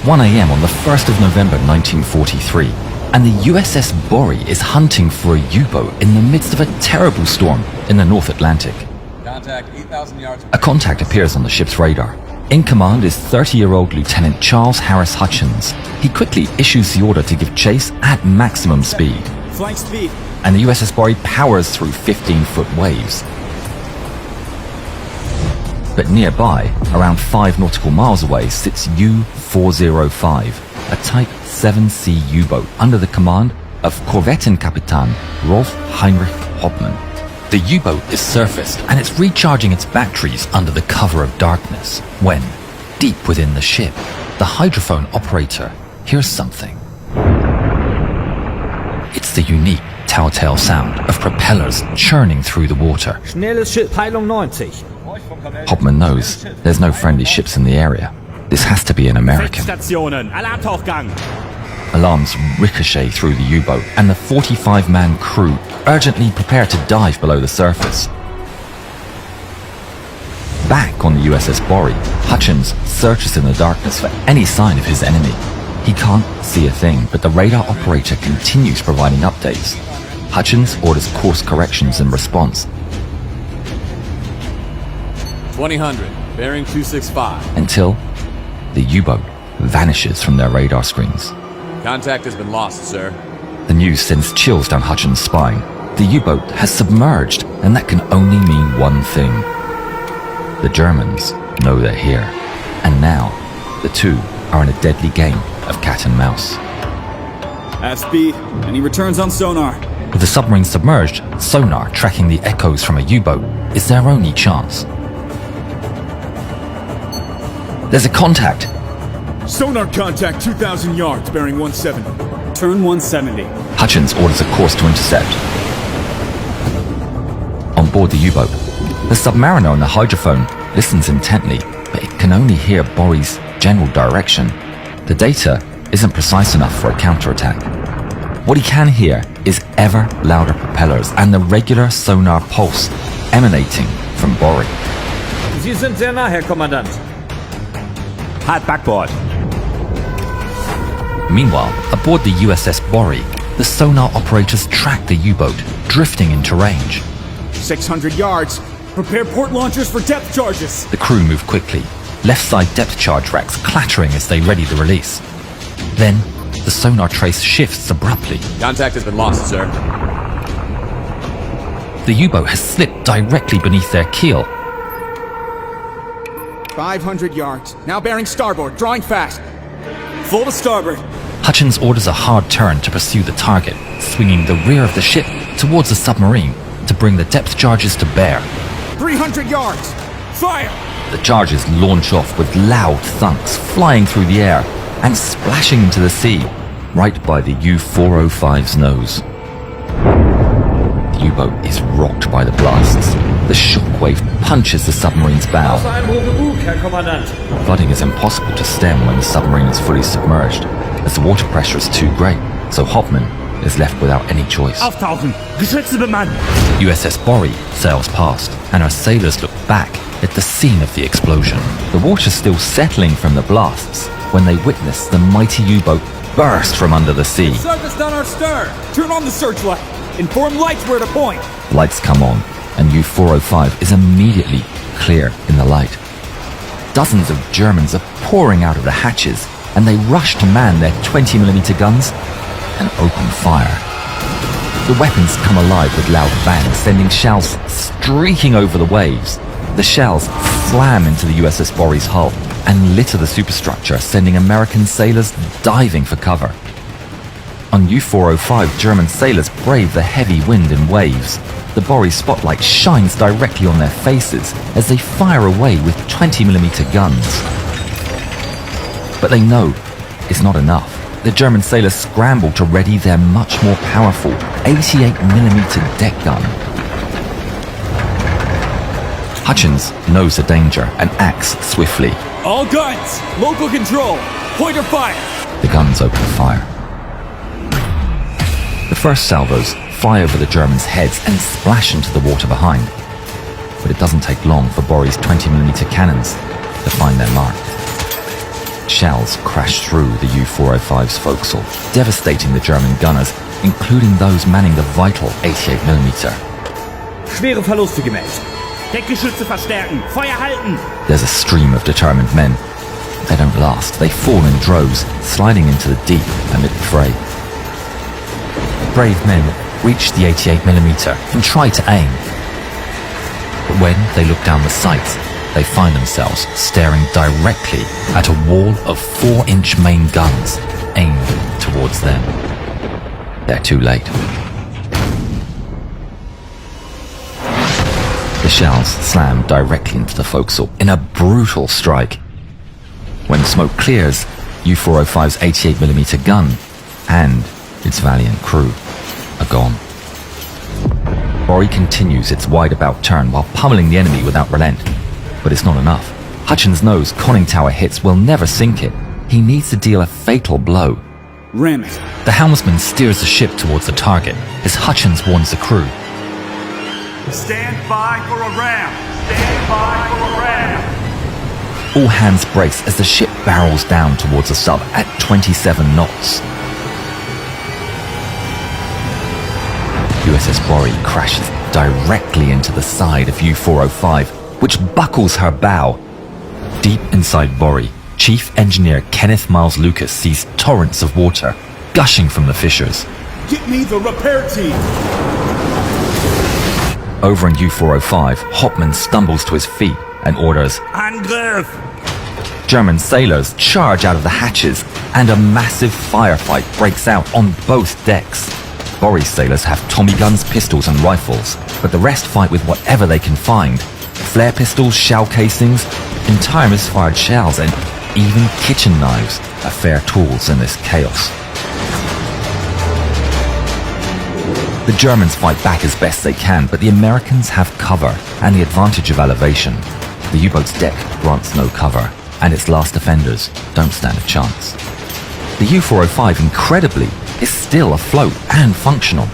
1 a.m. on the 1st of November 1943, and the USS Bori is hunting for a U-boat in the midst of a terrible storm in the North Atlantic. Contact 8,000 yards. A contact appears on the ship's radar. In command is 30-year-old Lieutenant Charles Harris Hutchins. He quickly issues the order to give chase at maximum speed. Flank speed. And the USS Bori powers through 15-foot waves. But nearby, around 5 nautical miles away, sits U-405, a Type 7C U-boat under the command of Korvettenkapitän Rolf Heinrich Hoffmann. The U-boat is surfaced and it's recharging its batteries under the cover of darkness when, deep within the ship, the hydrophone operator hears something. It's the unique telltale sound of propellers churning through the water. Schnelles Schiff, Peilung 90. Hoffmann knows there's no friendly ships in the area. This has to be an American. Feldstationen, Alarmtauchgang. Alarms ricochet through the U-boat and the 45-man crew urgently prepare to dive below the surface. Back on the USS Bori, Hutchins searches in the darkness for any sign of his enemy. He can't see a thing, but the radar operator continues providing updates. Hutchins orders course corrections in response 2000, bearing 265. until the U-boat vanishes from their radar screens. Contact has been lost, sir. The news sends chills down Hutchins' spine. The U-boat has submerged, and that can only mean one thing. The Germans know they're here, and now the two are in a deadly game of cat and mouse. At speed, and he returns on sonar. With the submarine submerged, sonar tracking the echoes from a U-boat is their only chance. There's a contact. Sonar contact 2,000 yards, bearing 170. Turn 170. Hutchins orders a course to intercept. On board the U-boat, the submariner on the hydrophone listens intently, but it can only hear Bori's general direction. The data isn't precise enough for a counterattack. What he can hear is ever louder propellers and the regular sonar pulse emanating from Bori. Sie sind sehr nah, Herr Kommandant. Halt backboard. Meanwhile, aboard the USS Bori, the sonar operators track the U-boat, drifting into range. 600 yards. Prepare port launchers for depth charges. The crew move quickly, left side depth charge racks clattering as they ready the release. Then, the sonar trace shifts abruptly. Contact has been lost, sir. The U-boat has slipped directly beneath their keel. 500 yards. Now bearing starboard, drawing fast. Full to starboard. Hutchins orders a hard turn to pursue the target, swinging the rear of the ship towards the submarine to bring the depth charges to bear. 300 yards. Fire! The charges launch off with loud thunks, flying through the air and splashing into the sea, right by the U-405's nose. The U-boat is rocked by the blasts. The shockwave punches the submarine's bow. Ein Hochbug, Herr Kommandant. Flooding is impossible to stem when the submarine is fully submerged, as the water pressure is too great, so Hoffmann is left without any choice. Auftauchen. Geschütze bemannt. USS Bori sails past, and our sailors look back at the scene of the explosion. The water's still settling from the blasts when they witness the mighty U-boat burst from under the sea. Surface down our stern. Turn on the searchlight. Inform lights where to point. Lights come on, and U-405 is immediately clear in the light. Dozens of Germans are pouring out of the hatches, and they rush to man their 20mm guns and open fire. The weapons come alive with loud bangs, sending shells streaking over the waves. The shells slam into the USS Bori's hull and litter the superstructure, sending American sailors diving for cover. On U-405, German sailors brave the heavy wind and waves. The Bori spotlight shines directly on their faces as they fire away with 20mm guns. But they know it's not enough. The German sailors scramble to ready their much more powerful 88mm deck gun. Hutchins knows the danger and acts swiftly. All guns. Local control. Pointer fire. The guns open fire. The first salvos fly over the Germans' heads and splash into the water behind. But it doesn't take long for Bori's 20mm cannons to find their mark. Shells crash through the U-405's forecastle, devastating the German gunners, including those manning the vital 88mm. Schwere Verluste gemeldet. Deckgeschütze verstärken! Feuer halten! There's a stream of determined men. They don't last. They fall in droves, sliding into the deep amid the fray. Brave men reach the 88mm and try to aim. But when they look down the sights, they find themselves staring directly at a wall of 4-inch main guns aimed towards them. They're too late. The shells slam directly into the forecastle in a brutal strike. When the smoke clears, U-405's 88mm gun and its valiant crew are gone. Bori continues its wide-about turn while pummeling the enemy without relent. But it's not enough. Hutchins knows conning tower hits will never sink it. He needs to deal a fatal blow. Ram it. The helmsman steers the ship towards the target as Hutchins warns the crew. Stand by for a ram! Stand by for a ram! All hands brace as the ship barrels down towards the sub at 27 knots. USS Bori crashes directly into the side of U-405, which buckles her bow. Deep inside Bori, Chief Engineer Kenneth Miles Lucas sees torrents of water gushing from the fissures. Get me the repair team! Over in U-405, Hauptmann stumbles to his feet and orders, Angriff! German sailors charge out of the hatches, and a massive firefight breaks out on both decks. Bori's sailors have Tommy guns, pistols and rifles, but the rest fight with whatever they can find. Flare pistols, shell casings, entire misfired shells, and even kitchen knives are fair tools in this chaos. The Germans fight back as best they can, but the Americans have cover and the advantage of elevation. The U-boat's deck grants no cover, and its last defenders don't stand a chance. The U-405, incredibly, is still afloat and functional,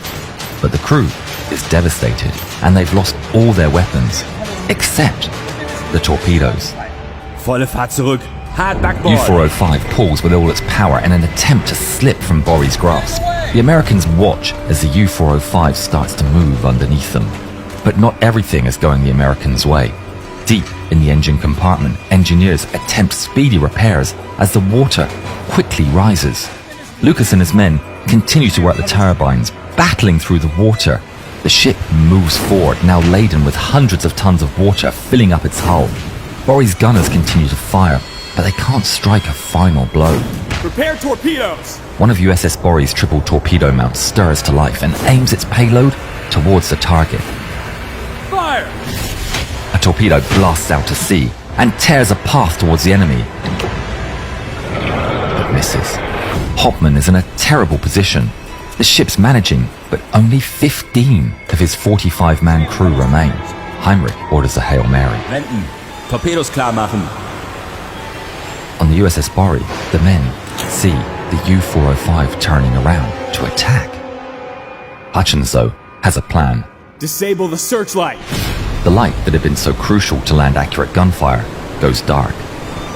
but the crew is devastated, and they've lost all their weapons, except the torpedoes. Volle Fahrt zurück! Hard backboard! U-405 pulls with all its power in an attempt to slip from Bori's grasp. The Americans watch as the U-405 starts to move underneath them. But not everything is going the Americans' way. Deep in the engine compartment, engineers attempt speedy repairs as the water quickly rises. Lucas and his men continue to work the turbines, battling through the water. The ship moves forward, now laden with hundreds of tons of water filling up its hull. Bori's gunners continue to fire, but they can't strike a final blow. Prepare torpedoes! One of USS Bori's triple torpedo mounts stirs to life and aims its payload towards the target. Fire! A torpedo blasts out to sea and tears a path towards the enemy, but misses. Hauptmann is in a terrible position. The ship's managing, but only 15 of his 45-man crew remain. Heinrich orders a Hail Mary. Wenden! Torpedos klar machen! On the USS Bori, the men see the U-405 turning around to attack. Hutchins, though, has a plan. Disable the searchlight! The light that had been so crucial to land accurate gunfire goes dark.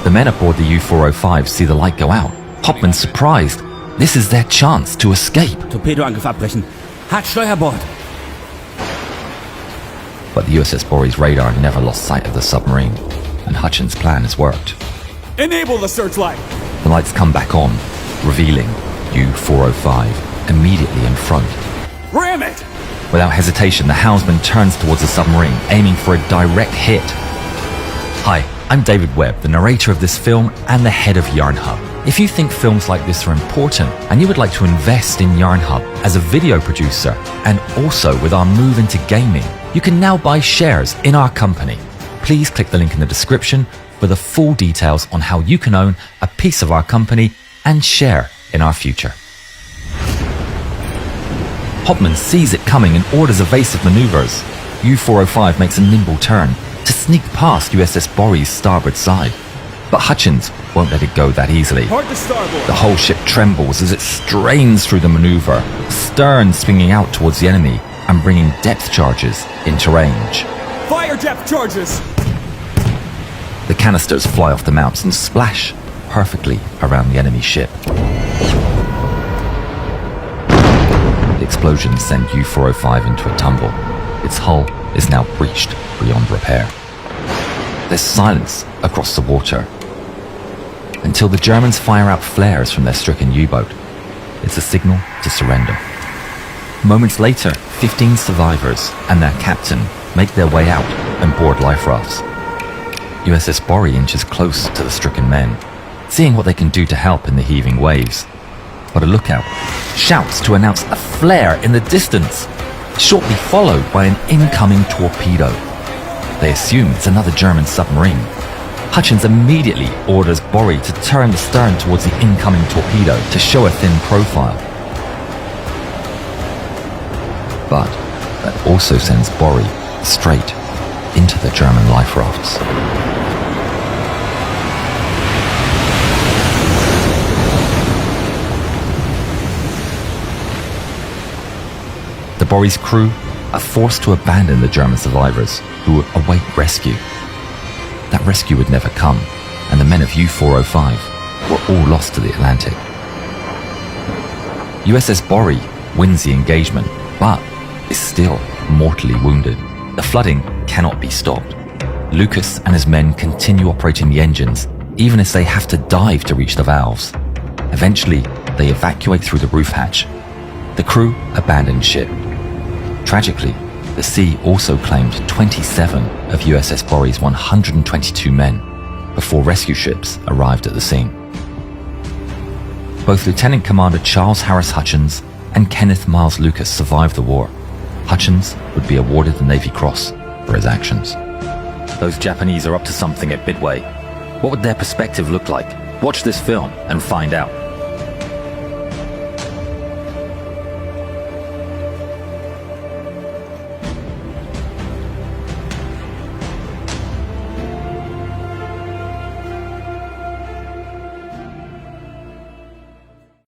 The men aboard the U-405 see the light go out. Hauptmann's surprised. This is their chance to escape. Torpedoangriff abbrechen! Hart Steuerbord! But the USS Bori's radar never lost sight of the submarine, and Hutchins' plan has worked. Enable the searchlight! The lights come back on, revealing U-405 immediately in front. Ram it! Without hesitation, the helmsman turns towards the submarine, aiming for a direct hit. Hi, I'm David Webb, the narrator of this film and the head of YarnHub. If you think films like this are important and you would like to invest in YarnHub as a video producer and also with our move into gaming, you can now buy shares in our company. Please click the link in the description for the full details on how you can own a piece of our company and share in our future. Hauptmann sees it coming and orders evasive maneuvers. U-405 makes a nimble turn to sneak past USS Bori's starboard side. But Hutchins won't let it go that easily. Hard to starboard! The whole ship trembles as it strains through the maneuver, stern swinging out towards the enemy and bringing depth charges into range. Fire depth charges! The canisters fly off the mounts and splash, perfectly around the enemy ship. The explosion sent U-405 into a tumble. Its hull is now breached beyond repair. There's silence across the water until the Germans fire out flares from their stricken U-boat. It's a signal to surrender. Moments later, 15 survivors and their captain make their way out and board life rafts. USS Bori inches close to the stricken men, seeing what they can do to help in the heaving waves. But a lookout shouts to announce a flare in the distance, shortly followed by an incoming torpedo. They assume it's another German submarine. Hutchins immediately orders Bori to turn the stern towards the incoming torpedo to show a thin profile. But that also sends Bori straight into the German life rafts. The Bori's crew are forced to abandon the German survivors who await rescue. That rescue would never come, and the men of U-405 were all lost to the Atlantic. USS Bori wins the engagement, but is still mortally wounded. The flooding cannot be stopped. Lucas and his men continue operating the engines, even as they have to dive to reach the valves. Eventually, they evacuate through the roof hatch. The crew abandoned ship. Tragically, the sea also claimed 27 of USS Bori's 122 men before rescue ships arrived at the scene. Both Lieutenant Commander Charles Harris Hutchins and Kenneth Miles Lucas survived the war. Hutchins would be awarded the Navy Cross for his actions. Those Japanese are up to something at Midway. What would their perspective look like? Watch this film and find out.